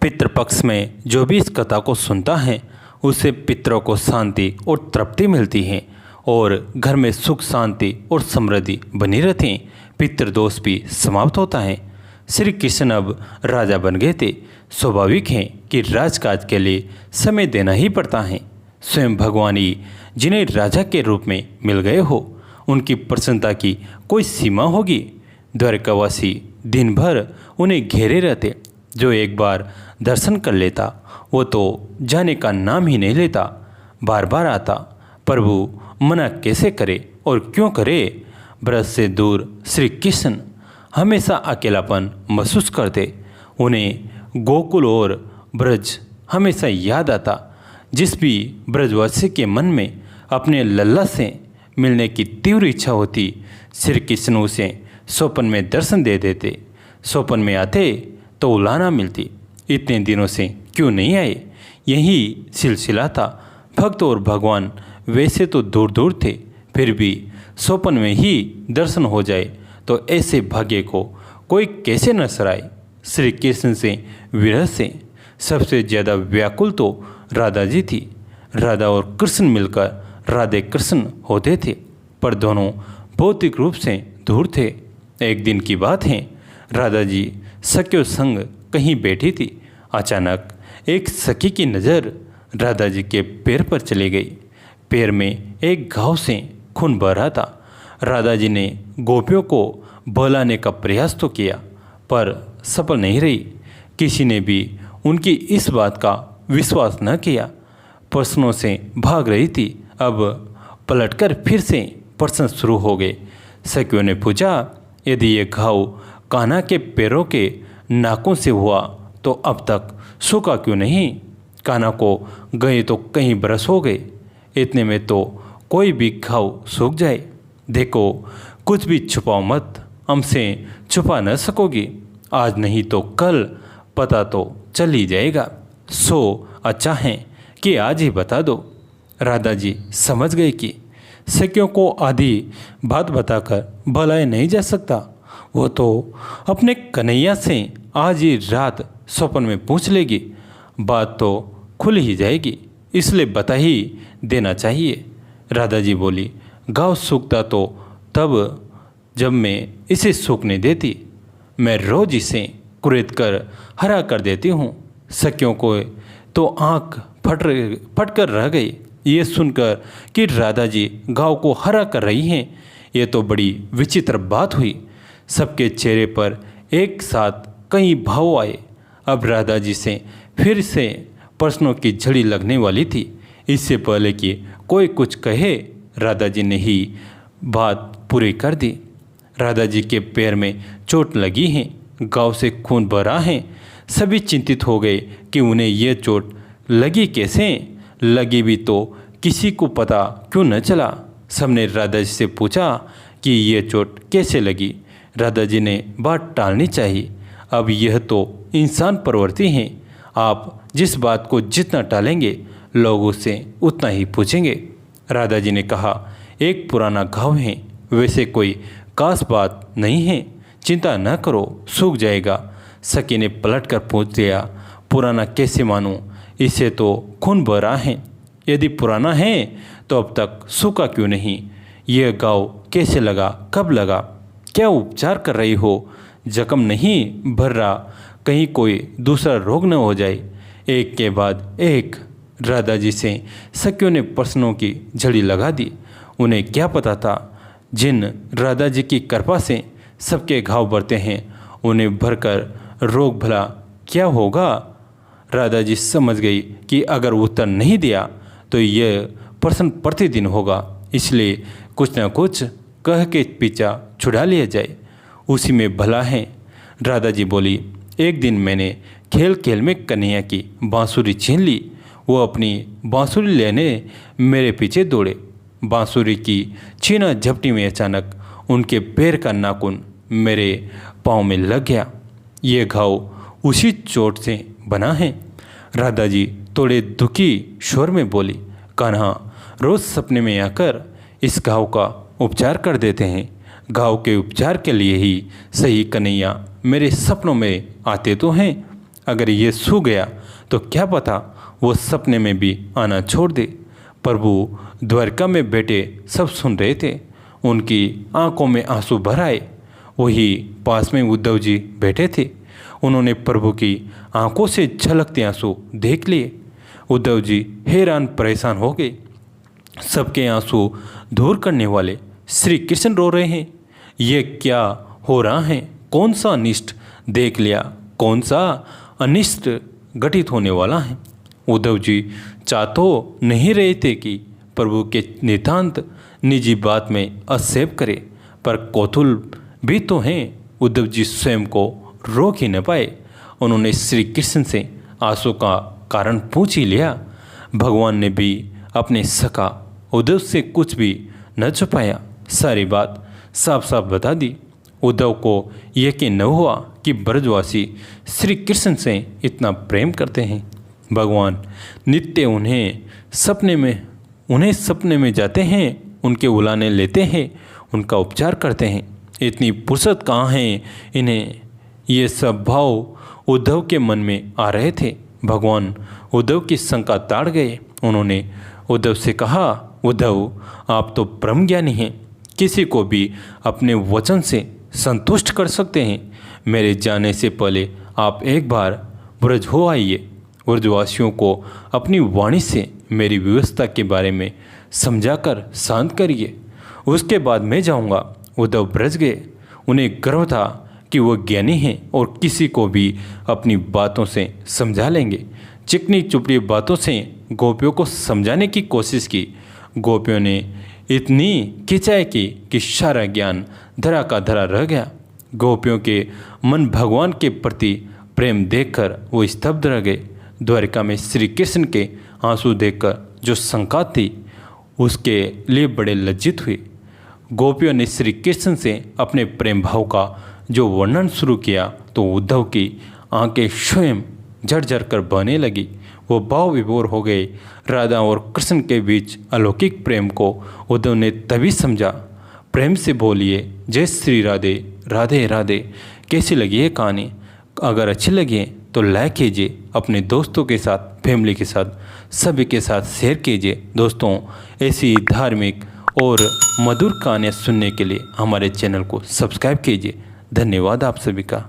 पितृपक्ष में जो भी इस कथा को सुनता है उसे पितरों को शांति और तृप्ति मिलती है और घर में सुख शांति और समृद्धि बनी रहती है। पितृदोष भी समाप्त होता है। श्री कृष्ण अब राजा बन गए थे। स्वाभाविक है कि राजकाज के लिए समय देना ही पड़ता है। स्वयं भगवान ही जिन्हें राजा के रूप में मिल गए हो, उनकी प्रसन्नता की कोई सीमा होगी। द्वारकावासी दिन भर उन्हें घेरे रहते। जो एक बार दर्शन कर लेता वो तो जाने का नाम ही नहीं लेता। बार बार आता। प्रभु मना कैसे करे और क्यों करे। ब्रज से दूर श्री कृष्ण हमेशा अकेलापन महसूस करते। उन्हें गोकुल और ब्रज हमेशा याद आता। जिस भी ब्रजवासी के मन में अपने लल्ला से मिलने की तीव्र इच्छा होती, श्री कृष्ण उसे स्वप्न में दर्शन दे देते। स्वप्न में आते तो उलाहना मिलती। इतने दिनों से क्यों नहीं आए, यही सिलसिला था। भक्त और भगवान वैसे तो दूर दूर थे, फिर भी स्वप्न में ही दर्शन हो जाए तो ऐसे भाग्य को कोई कैसे न सराए। श्री कृष्ण से विरह से सबसे ज़्यादा व्याकुल तो राधा जी थी। राधा और कृष्ण मिलकर राधे कृष्ण होते थे, पर दोनों भौतिक रूप से दूर थे। एक दिन की बात है, राधा जी सखियों संग कहीं बैठी थी। अचानक एक सखी की नज़र राधा जी के पैर पर चली गई। पैर में एक घाव से खून बह रहा था। राधा जी ने गोपियों को बहलाने का प्रयास तो किया, पर सफल नहीं रही। किसी ने भी उनकी इस बात का विश्वास न किया। प्रश्नों से भाग रही थी। अब पलटकर फिर से प्रश्न शुरू हो गए। सखियों ने पूछा, यदि ये घाव कान्हा के पैरों के नाखून से हुआ तो अब तक सूखा क्यों नहीं। कान्हा को गए तो कई बरस हो गए, इतने में तो कोई भी घाव सूख जाए। देखो, कुछ भी छुपाओ मत, हमसे छुपा न सकोगी। आज नहीं तो कल पता तो चल ही जाएगा। सो अच्छा है कि आज ही बता दो। राधा जी समझ गए कि सखियों को आधी बात बताकर भलाया नहीं जा सकता। वो तो अपने कन्हैया से आज ही रात स्वप्न में पूछ लेगी, बात तो खुल ही जाएगी, इसलिए बता ही देना चाहिए। राधा जी बोली, घाव सूखता तो तब जब मैं इसे सूखने देती। मैं रोज इसे कुरेद कर हरा कर देती हूँ। सखियों को तो आँख फट कर रह गई। ये सुनकर कि राधा जी घाव को हरा कर रही हैं, ये तो बड़ी विचित्र बात हुई। सबके चेहरे पर एक साथ कई भाव आए। अब राधा जी से फिर से प्रश्नों की झड़ी लगने वाली थी। इससे पहले कि कोई कुछ कहे, राधा जी ने ही बात पूरी कर दी। राधा जी के पैर में चोट लगी है, घाव से खून बह रहा है। सभी चिंतित हो गए कि उन्हें यह चोट लगी कैसे। लगी भी तो किसी को पता क्यों न चला। सबने राधा जी से पूछा कि यह चोट कैसे लगी। राधा जी ने बात टालनी चाहिए। अब यह तो इंसान प्रवृत्ति है। आप जिस बात को जितना टालेंगे लोग उससे उतना ही पूछेंगे। राधा जी ने कहा, एक पुराना घाव है, वैसे कोई खास बात नहीं है, चिंता न करो, सूख जाएगा। सखी ने पलट कर पूछ लिया, पुराना कैसे मानूं, इससे तो खून बह रहा है। यदि पुराना है तो अब तक सूखा क्यों नहीं। यह घाव कैसे लगा, कब लगा, क्या उपचार कर रही हो। जख्म नहीं भर रहा, कहीं कोई दूसरा रोग न हो जाए। एक के बाद एक राधा जी से सखियों ने प्रश्नों की झड़ी लगा दी। उन्हें क्या पता था, जिन राधा जी की कृपा से सबके घाव भरते हैं, उन्हें भरकर रोग भला क्या होगा। राधा जी समझ गई कि अगर उत्तर नहीं दिया तो यह प्रश्न प्रतिदिन होगा, इसलिए कुछ न कुछ कह के पीछा छुड़ा लिया जाए, उसी में भला है। राधा जी बोली, एक दिन मैंने खेल खेल में कन्हैया की बांसुरी छीन ली। वो अपनी बांसुरी लेने मेरे पीछे दौड़े। बांसुरी की छीना झपटी में अचानक उनके पैर का नाखून मेरे पाँव में लग गया। ये घाव उसी चोट से बना है। राधा जी थोड़े दुखी स्वर में बोली, कान्हा रोज सपने में आकर इस घाव का उपचार कर देते हैं। घाव के उपचार के लिए ही सही कन्हैया मेरे सपनों में आते तो हैं। अगर ये सो गया तो क्या पता वो सपने में भी आना छोड़ दे। प्रभु द्वारका में बैठे सब सुन रहे थे। उनकी आंखों में आंसू भर आए। वही पास में उद्धव जी बैठे थे। उन्होंने प्रभु की आंखों से झलकते आंसू देख लिए। उद्धव जी हैरान परेशान हो गए। सबके आंसू दूर करने वाले श्री कृष्ण रो रहे हैं। ये क्या हो रहा है? कौन सा अनिष्ट देख लिया? कौन सा अनिष्ट घटित होने वाला है? उद्धव जी चाह तो नहीं रहे थे कि प्रभु के नितांत निजी बात में हस्तक्षेप करे, पर कौतूहल भी तो हैं। उद्धव जी स्वयं को रोक ही न पाए। उन्होंने श्री कृष्ण से आंसू का कारण पूछ ही लिया। भगवान ने भी अपने सखा उद्धव से कुछ भी न छुपाया, सारी बात साफ साफ बता दी। उद्धव को यकीन न हुआ कि ब्रजवासी श्री कृष्ण से इतना प्रेम करते हैं। भगवान नित्य उन्हें सपने में जाते हैं, उनके बुलाने लेते हैं, उनका उपचार करते हैं। इतनी फुर्सत कहाँ है इन्हें? ये सब भाव उद्धव के मन में आ रहे थे। भगवान उद्धव की शंका ताड़ गए। उन्होंने उद्धव से कहा, उद्धव आप तो ब्रह्म ज्ञानी हैं, किसी को भी अपने वचन से संतुष्ट कर सकते हैं। मेरे जाने से पहले आप एक बार ब्रज हो आइए। ब्रजवासियों को अपनी वाणी से मेरी व्यवस्था के बारे में समझाकर शांत करिए, उसके बाद मैं जाऊंगा। उद्धव ब्रज गए। उन्हें गर्व था कि वो ज्ञानी हैं और किसी को भी अपनी बातों से समझा लेंगे। चिकनी चुपड़ी बातों से गोपियों को समझाने की कोशिश की। गोपियों ने इतनी खिंचाई की कि सारा ज्ञान धरा का धरा रह गया। गोपियों के मन भगवान के प्रति प्रेम देखकर वो स्तब्ध रह गए। द्वारिका में श्री कृष्ण के आंसू देखकर जो शंका थी उसके लिए बड़े लज्जित हुए। गोपियों ने श्री कृष्ण से अपने प्रेम भाव का जो वर्णन शुरू किया तो उद्धव की आंखें स्वयं झरझर कर बहने लगी। वो भाव विभोर हो गए। राधा और कृष्ण के बीच अलौकिक प्रेम को उद्धव ने तभी समझा। प्रेम से बोलिए, जय श्री राधे राधे राधे। कैसी लगी है कहानी? अगर अच्छी लगी तो लाइक कीजिए, अपने दोस्तों के साथ, फैमिली के साथ, सभी के साथ शेयर कीजिए। दोस्तों, ऐसी धार्मिक और मधुर कहानियाँ सुनने के लिए हमारे चैनल को सब्सक्राइब कीजिए। धन्यवाद आप सभी का।